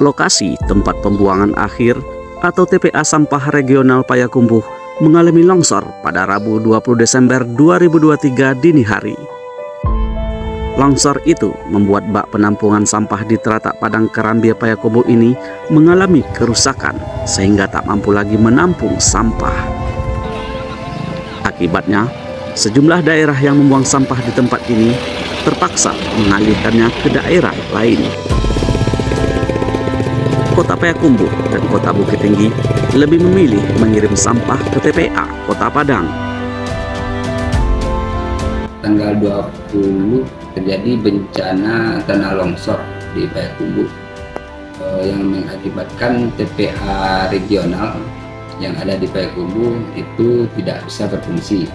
Lokasi tempat pembuangan akhir atau TPA Sampah Regional Payakumbuh mengalami longsor pada Rabu 20 Desember 2023 dini hari. Longsor itu membuat bak penampungan sampah di Teratak Padang Kerambia Payakumbuh ini mengalami kerusakan sehingga tak mampu lagi menampung sampah. Akibatnya, sejumlah daerah yang membuang sampah di tempat ini terpaksa mengalihkannya ke daerah lain. Kota Payakumbuh dan Kota Bukit Tinggi lebih memilih mengirim sampah ke TPA Kota Padang. Tanggal 20 terjadi bencana tanah longsor di Payakumbuh yang mengakibatkan TPA regional yang ada di Payakumbuh itu tidak bisa berfungsi.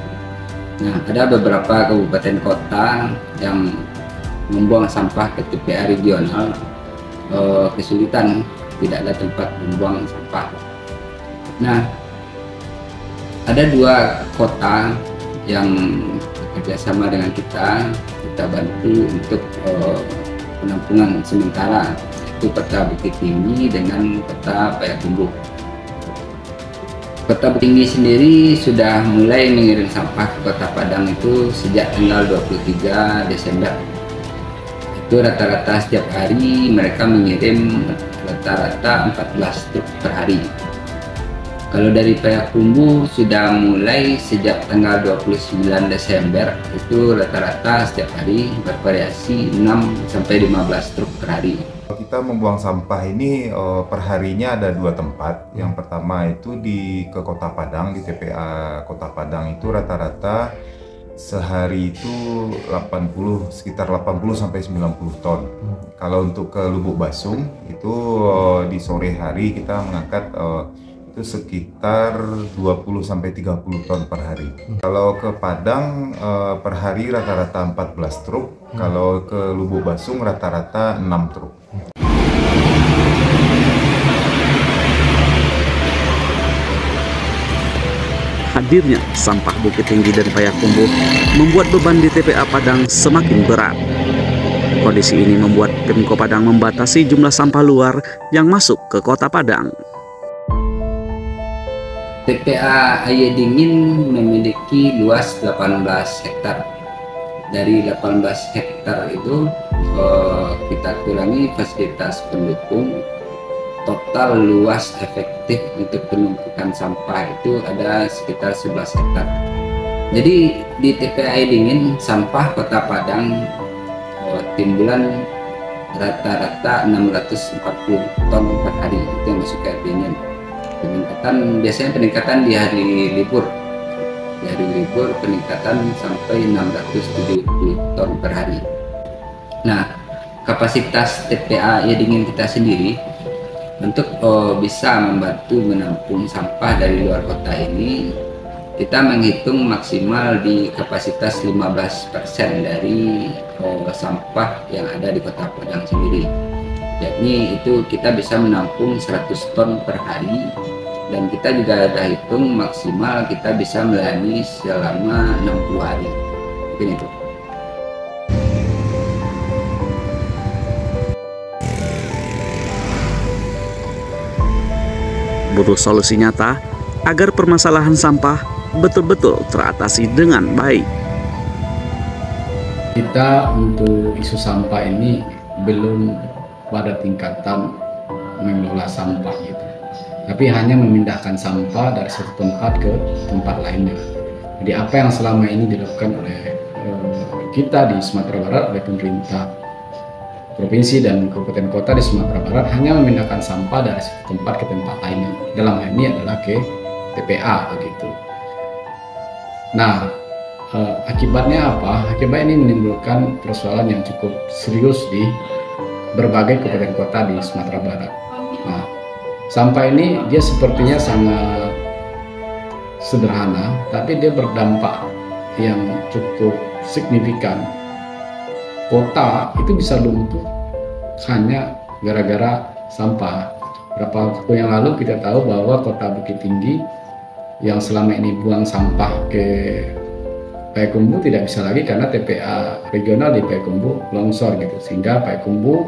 Nah, ada beberapa kabupaten kota yang membuang sampah ke TPA regional kesulitan, tidak ada tempat membuang sampah. Nah, ada 2 kota yang bekerjasama dengan kita bantu untuk penampungan sementara, yaitu Kota Bukit Tinggi dengan Kota Payakumbuh. Kota Bukit Tinggi sendiri sudah mulai mengirim sampah ke Kota Padang itu sejak tanggal 23 Desember. Itu rata-rata setiap hari mereka mengirim rata-rata 14 truk per hari. Kalau dari Payakumbuh sudah mulai sejak tanggal 29 Desember, itu rata-rata setiap hari bervariasi 6-15 truk per hari. Kita membuang sampah ini perharinya ada 2 tempat. Yang pertama itu ke Kota Padang, di TPA Kota Padang itu rata-rata sehari itu sekitar 80-90 ton. Kalau untuk ke Lubuk Basung itu di sore hari kita mengangkat itu sekitar 20-30 ton per hari. Kalau ke Padang per hari rata-rata 14 truk, kalau ke Lubuk Basung rata-rata 6 truk. Hadirnya sampah Bukit Tinggi dan Payakumbuh membuat beban di TPA Padang semakin berat. Kondisi ini membuat Pemko Padang membatasi jumlah sampah luar yang masuk ke Kota Padang. TPA Aye Dingin memiliki luas 18 hektar. Dari 18 hektar itu kita kurangi fasilitas pendukung, total luas efektif untuk penumpukan sampah itu ada sekitar 11 hektar. Jadi di TPA Aye Dingin sampah Kota Padang timbulan rata-rata 640 ton per hari, itu yang masuk ke air dingin. Biasanya peningkatan di hari libur. Di hari libur peningkatan sampai 670 ton per hari. Nah, kapasitas TPA Aye Dingin kita sendiri untuk bisa membantu menampung sampah dari luar kota ini, kita menghitung maksimal di kapasitas 15% dari sampah yang ada di Kota Padang sendiri. Yakni itu kita bisa menampung 100 ton per hari, dan kita juga ada hitung maksimal kita bisa melayani selama 60 hari. Mungkin itu. Butuh solusi nyata agar permasalahan sampah betul-betul teratasi dengan baik. Kita untuk isu sampah ini belum pada tingkatan mengelola sampah gitu, tapi hanya memindahkan sampah dari satu tempat ke tempat lainnya. Jadi apa yang selama ini dilakukan oleh kita di Sumatera Barat, oleh pemerintah provinsi dan kabupaten kota di Sumatera Barat, hanya memindahkan sampah dari satu tempat ke tempat lainnya. Dalam hal ini adalah ke TPA begitu. Nah, akibatnya apa? Akibat ini menimbulkan persoalan yang cukup serius di berbagai kabupaten kota di Sumatera Barat. Nah, sampah ini dia sepertinya sangat sederhana, tapi dia berdampak yang cukup signifikan. Kota itu bisa lumpuh hanya gara-gara sampah. Beberapa waktu yang lalu kita tahu bahwa Kota Bukit Tinggi yang selama ini buang sampah ke Payakumbuh tidak bisa lagi karena TPA regional di Payakumbuh longsor gitu, sehingga Payakumbuh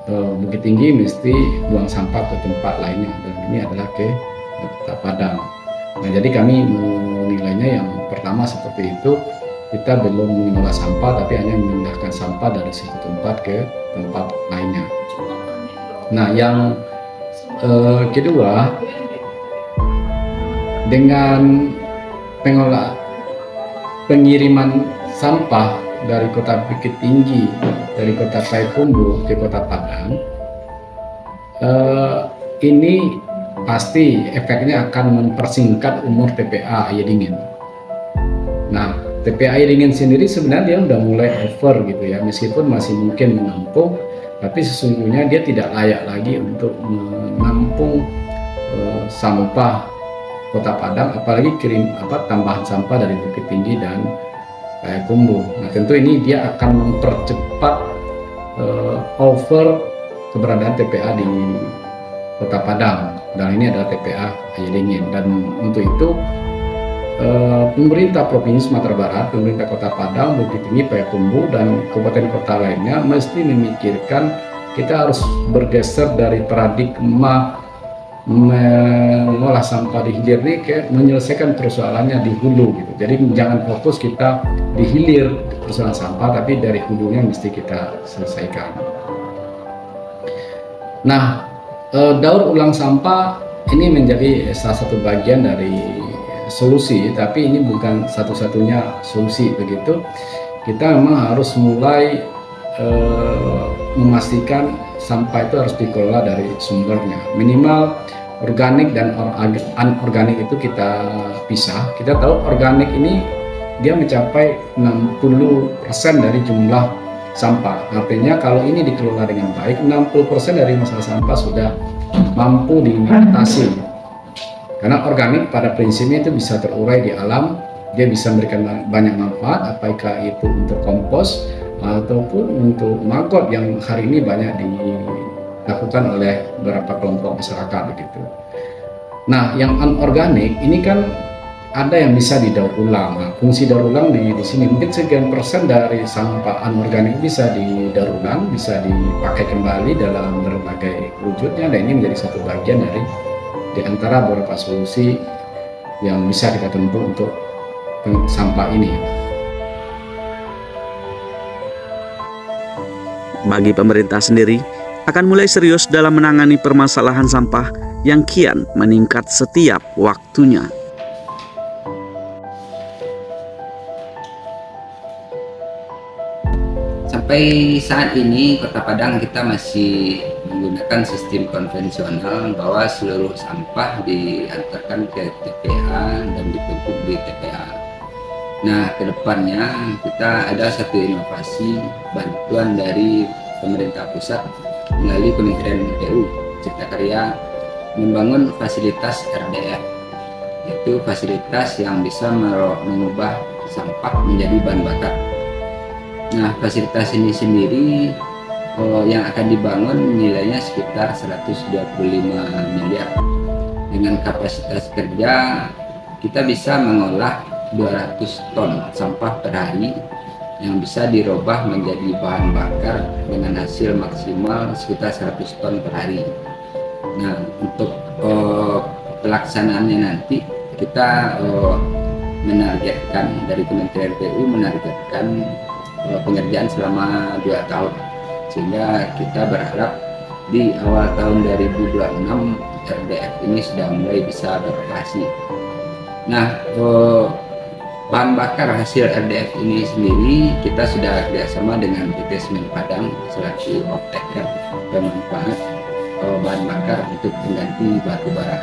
Bukit Tinggi mesti buang sampah ke tempat lainnya, dan ini adalah ke Kota Padang. Nah, jadi kami menilainya yang pertama seperti itu, kita belum mengolah sampah tapi hanya memindahkan sampah dari satu tempat ke tempat lainnya. Nah, yang kedua, dengan pengiriman sampah dari Kota Bukit Tinggi, dari Kota Payakumbuh ke Kota Padang, ini pasti efeknya akan mempersingkat umur TPA Air Dingin. Nah, TPA Air Dingin sendiri sebenarnya dia udah mulai over gitu ya, meskipun masih mungkin menampung, tapi sesungguhnya dia tidak layak lagi untuk menampung sampah Kota Padang, apalagi tambahan sampah dari Bukit Tinggi dan Payakumbuh. Nah, tentu ini dia akan mempercepat over keberadaan TPA di Kota Padang, dan ini adalah TPA Air Dingin. Dan untuk itu pemerintah Provinsi Sumatera Barat, pemerintah Kota Padang, Bukit Tinggi, Payakumbuh, dan kabupaten kota lainnya mesti memikirkan kita harus bergeser dari paradigma mengolah sampah di hilir ini ke menyelesaikan persoalannya di hulu gitu. Jadi jangan fokus kita di hilir persoalan sampah, tapi dari hulunya mesti kita selesaikan. Nah, daur ulang sampah ini menjadi salah satu bagian dari solusi, tapi ini bukan satu-satunya solusi begitu. Kita memang harus mulai memastikan sampah itu harus dikelola dari sumbernya. Minimal organik dan anorganik itu kita pisah. Kita tahu organik ini dia mencapai 60% dari jumlah sampah. Artinya kalau ini dikelola dengan baik, 60% dari masalah sampah sudah mampu diatasi. Karena organik pada prinsipnya itu bisa terurai di alam, dia bisa memberikan banyak manfaat, apakah itu untuk kompos ataupun untuk maggot yang hari ini banyak dilakukan oleh beberapa kelompok masyarakat begitu. Nah, yang anorganik ini kan ada yang bisa didaur ulang. Nah, fungsi daur ulang di sini mungkin sekian persen dari sampah anorganik bisa didaur ulang, bisa dipakai kembali dalam berbagai wujudnya, dan ini menjadi satu bagian dari di antara beberapa solusi yang bisa kita tempuh untuk sampah ini. Bagi pemerintah sendiri, akan mulai serius dalam menangani permasalahan sampah yang kian meningkat setiap waktunya. Sampai saat ini Kota Padang kita masih menggunakan sistem konvensional bahwa seluruh sampah diantarkan ke TPA dan ditumpuk di TPA. Nah, kedepannya kita ada satu inovasi bantuan dari pemerintah pusat melalui Kementerian PU Cipta Karya membangun fasilitas RDF, yaitu fasilitas yang bisa mengubah sampah menjadi bahan bakar. Nah, fasilitas ini sendiri yang akan dibangun nilainya sekitar 125 miliar. Dengan kapasitas kerja kita bisa mengolah 200 ton sampah per hari yang bisa dirubah menjadi bahan bakar dengan hasil maksimal sekitar 100 ton per hari. Nah, untuk pelaksanaannya nanti kita menargetkan dari Kementerian PU menargetkan pengerjaan selama 2 tahun, sehingga kita berharap di awal tahun 2026 RDF ini sudah mulai bisa beroperasi. Nah, bahan bakar hasil RDF ini sendiri kita sudah kerjasama dengan PT Semen Padang selaku off-taker pemanfaat bahan bakar untuk pengganti batu bara.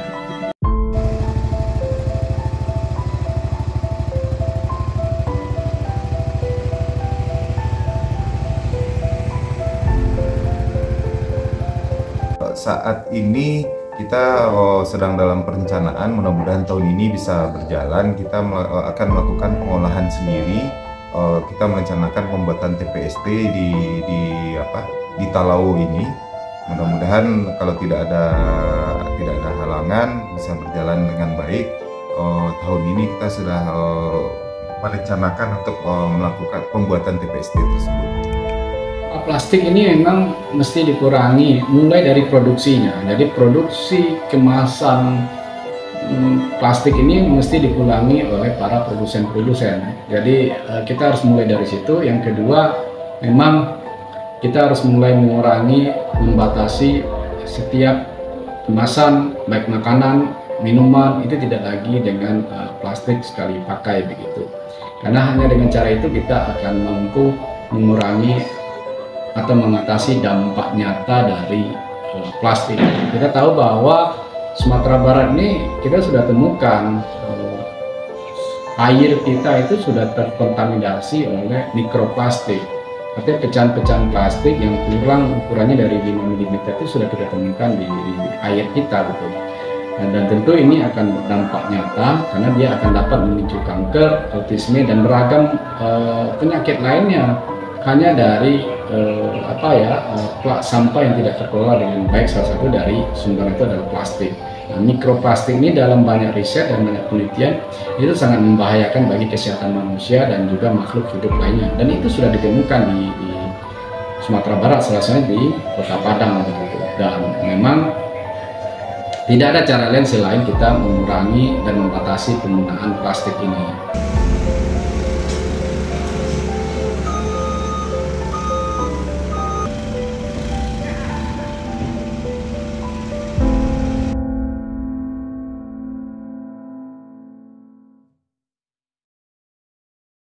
Saat ini kita sedang dalam perencanaan, mudah-mudahan tahun ini bisa berjalan. Kita akan melakukan pengolahan sendiri. Kita merencanakan pembuatan TPST di Talau ini. Mudah-mudahan kalau tidak ada halangan bisa berjalan dengan baik. Tahun ini kita sudah merencanakan untuk melakukan pembuatan TPST tersebut. plastik ini memang mesti dikurangi mulai dari produksinya. Jadi produksi kemasan plastik ini mesti dikurangi oleh para produsen-produsen. Jadi kita harus mulai dari situ. Yang kedua, memang kita harus mulai mengurangi, membatasi setiap kemasan baik makanan, minuman itu tidak lagi dengan plastik sekali pakai begitu. Karena hanya dengan cara itu kita akan mampu mengurangi atau mengatasi dampak nyata dari plastik. Kita tahu bahwa Sumatera Barat ini kita sudah temukan air kita itu sudah terkontaminasi oleh mikroplastik. Artinya pecahan-pecahan plastik yang kurang ukurannya dari 5 mm itu sudah kita temukan di air kita gitu. Dan tentu ini akan berdampak nyata karena dia akan dapat memicu kanker, autisme dan beragam penyakit lainnya hanya dari sampah yang tidak terkelola dengan baik. Salah satu dari sumber itu adalah plastik. Nah, mikroplastik ini dalam banyak riset dan banyak penelitian itu sangat membahayakan bagi kesehatan manusia dan juga makhluk hidup lainnya. Dan itu sudah ditemukan di Sumatera Barat, salah satunya di Kota Padang begitu. Dan memang tidak ada cara lain selain kita mengurangi dan membatasi penggunaan plastik ini.